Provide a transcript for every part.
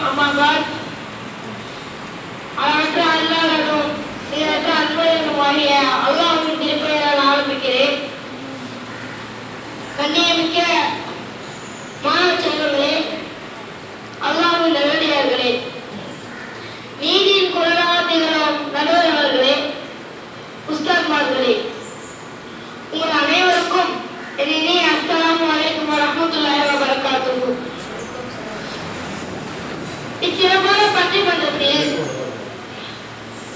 அம்மாவால் அளவற்ற அல்லாஹ்வும் நிகரற்ற அன்புடையவனுமாகிய அல்லாஹ்வின் திருப்பெயரால் ஆரம்பிக்கிறேன். கண்ணியமிக்க மாணவ செல்வங்களே, அல்லாஹ்வின் நல்லடியார்களே, நீதியின் குரலாக திகழும் நடுவர் அவர்களே, உஸ்தாத்மார்களே, உங்கள் அனைவருக்கும் என் இனிய அஸ்ஸலாமு அலைக்கும் வரஹ்மத்துல்லாஹி வபரகாத்துஹு. இச்சிறப்பான பட்டிமன்றத்தில்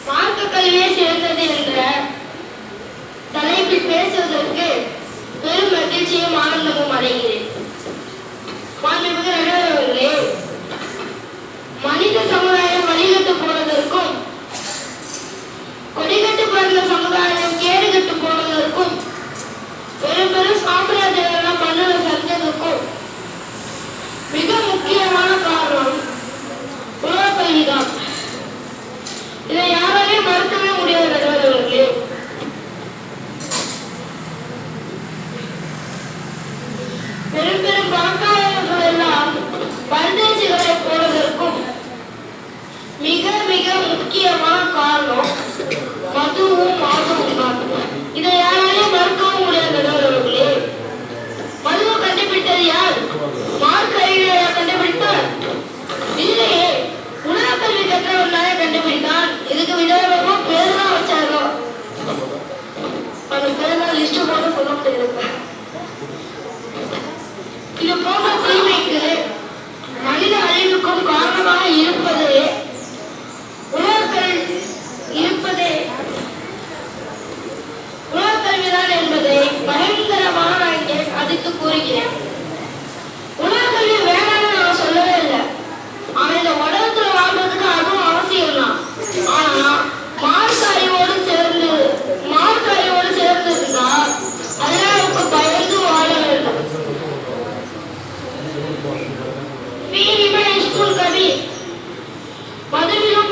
மார்க்க கல்வியே சிறந்தது என்ற தலைப்பில் பேசுவதற்கு பெரும் மகிழ்ச்சியும் ஆனந்தமும் அடைகிறேன். மாண்புமிகு நடுவர் அவர்களே, மனித சமுதாயம் வழிகட்டு போனதற்கும் கொடிகட்டு பிறந்த சமுதாயம் கேடுகட்டு போனதற்கும் பெரும் பெரும் சாம்ராஜ்யங்கள்லாம் மன்னரை செஞ்சதுக்கும் மிக முக்கியமான காரணம் உலகக் கல்விதான். இதை யாராலே மறுக்கவே முடியாது நடுவர் அவர்களே. பெரும் பெரும் பணக்காரர்கள் எல்லாம் பரதேசிகளை போனதற்கும் மிக மிக முக்கியமான காரணம் மதுவும் மாதமும் தான். இதை யாராலே மறுக்கவும் முடியாது நடுவர் அவர்களே. மதுவை கண்டுபிடித்தது யார்? மார்க் அறிவியலை கண்டுபிடித்தார்? இல்லையே, உலக கல்வி கற்றவன் தானே கண்டுபிடித்தான். இதுக்கு விதவிதமா பேர் தான் வச்சாரோ. அந்த பேர் லிஸ்ட் போட்டு சொல்ல முடியாது. இது போன்ற தீமைக்கு மனித அழிவுக்கும் காரணமாக இருப்பது உலகக்கல்விதான் என்பதை பயங்கரமாக நான் இங்கே அதிர்த்து கூறுகிறேன். உலகக்கல்வி வேணாம்னு நான் சொல்லவே இல்லை. ஆனா இந்த உலகத்துல வாழ்றதுக்கு அதுவும் அவசியம் தான். ஆனா மார்க் அறிவோடு சேர்ந்து இருந்தா அதெல்லாம் நமக்கு பயந்து வாழ வேண்டும். ஸ்கூல் கவி மதுவிலும்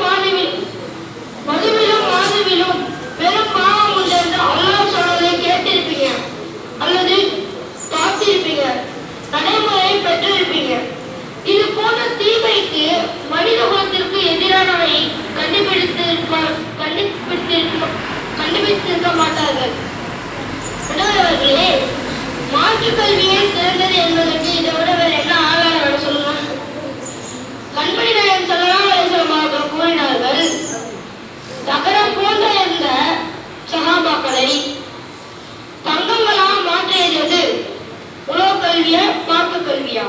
மாதுவிலும் பெரும் பாவம் உண்டு என்று அல்லாஹ் சொன்னதை கேட்டிருப்பீங்க அல்லது பார்த்திருப்பீங்க, நடைமுறையை பெற்றிருப்பீங்க. இது போன்ற தீமைக்கு மனித குலத்திற்கு எதிரானவை கண்டுபிடித்திருக்க மாட்டார்கள். நடுவர்களே, மாற்று கல்வியே சிறந்தது என்பதற்கு இதை விட வேறு என்ன ஆதாரம் சொல்லுங்க? கண்மணி நாயகம் ஸல்லல்லாஹு அலைஹி வஸல்லம் அவர்கள் கூறினார்கள், தகரம் போன்ற இருந்த சஹாபாக்களை தங்கங்களாக மாற்றியது எது? உலக கல்வியா மார்க்க கல்வியா?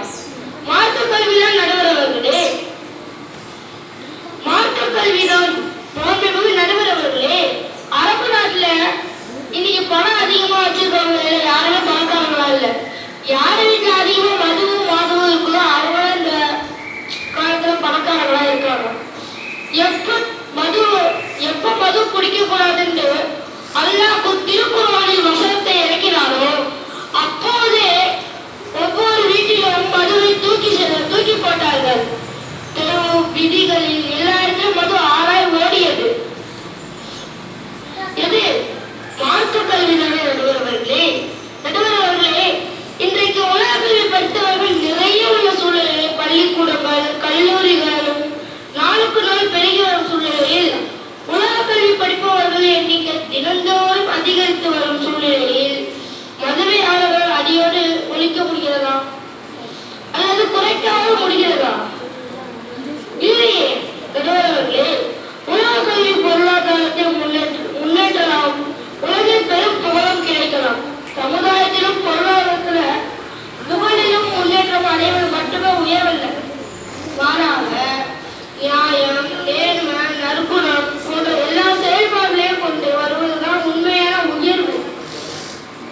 மார்க்க கல்விதான் நடுவர் அவர்களே. மார்க்க கல்விதான். மாண்புமிகு நடுவர் அவர்களே, அரபு நாட்டுல இன்னைக்கு பணம் அதிகமா வச்சிருக்கவங்க யாருமே பணக்காரங்களா இல்ல. யாரு வீட்டுல அதிகமா மதுவும் மாதவும் இருக்குதோ அவங்க இந்த காலத்துல பணக்காரங்களா இருக்காங்க. எப்ப மது குடிக்க கூடாதுன்னு அல்லாஹ் திருக்குர்ஆனில் வசனத்தை இறக்கினாரோ அப்போதே ஒவ்வொரு வீட்டிலும் மதுவை தூக்கி போட்டார்கள். தெரு விதிகளில் எல்லா இடத்திலும் மது ஆராய் ஓடியது. எது? மார்க்க கல்வி நடுவர்களே. இன்றைக்கு உலக கல்வி படித்தவர்கள் நிறைய உள்ள சூழ்நிலை, பள்ளிக்கூடங்கள் கல்லூரிகளும் நாளுக்கு நாள் பெருகி வரும் சூழ்நிலையில் உலக கல்வி படிப்பவர்கள் எண்ணிக்கை தினந்தோறும் அதிகரித்து வரும் சூழ்நிலையில் மதுவையாளர்கள் அடியோடு ஒழிக்க முடிகிறதா அல்லது குறைக்காமல் முடிகிறதா? இல்லையே நடுவர்களே. உலக கல்வி பொருளாதாரத்தை முன்னேற்றலாம், உலகில் பெரும் புகழும் கிடைக்கலாம், சமுதாயத்திலும் பொருளாதாரத்துல புகழிலும் முன்னேற்றம் அடைவது மட்டுமே உயர்வல்ல, மாறாக நியாயம், நேர்மை, நற்குணம் போன்ற எல்லா செயல்பாடுகளையும் கொண்டு வருவதுதான் உண்மையான உயர்வு.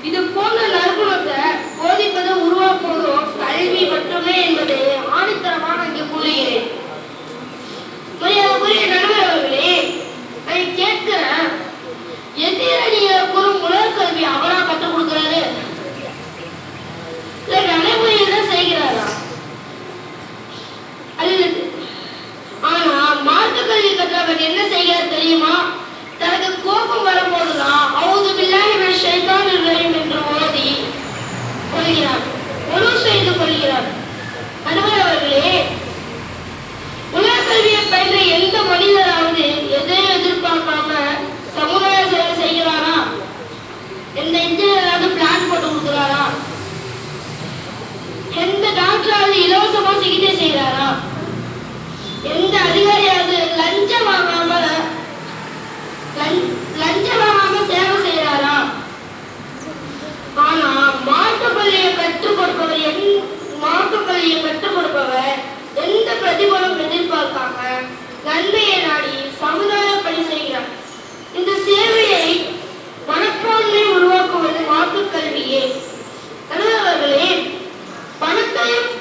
இது போன்ற நற்குணத்தை போதிப்பது உருவாக்குவதும் கல்வி மட்டுமே என்பதை ஆணித்தரமாக இங்கு கூறுகிறேன். நடுவர் அவர்களே, நான் கேட்கிறேன், எதிரணியருக்கும் உலக கல்வி அவரா கற்றுக் கொடுக்கிறாரு இல்ல நடைமுறையில் தான் செய்கிறாரா? அல்லது ஆனா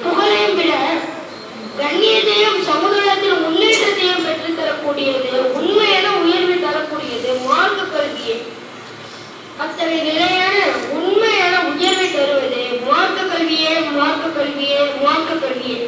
புகழையும் விட கண்ணியத்தையும் சமுதாயத்தில் முன்னேற்றத்தையும் பெற்றுத்தரக்கூடியது, உண்மையான உயர்வை தரக்கூடியது மார்க்க கல்வியே. அத்தகைய நிலையான உண்மையான உயர்வை தருவது மார்க்க கல்வியே, மார்க்க கல்வியே, மார்க்க கல்வியே.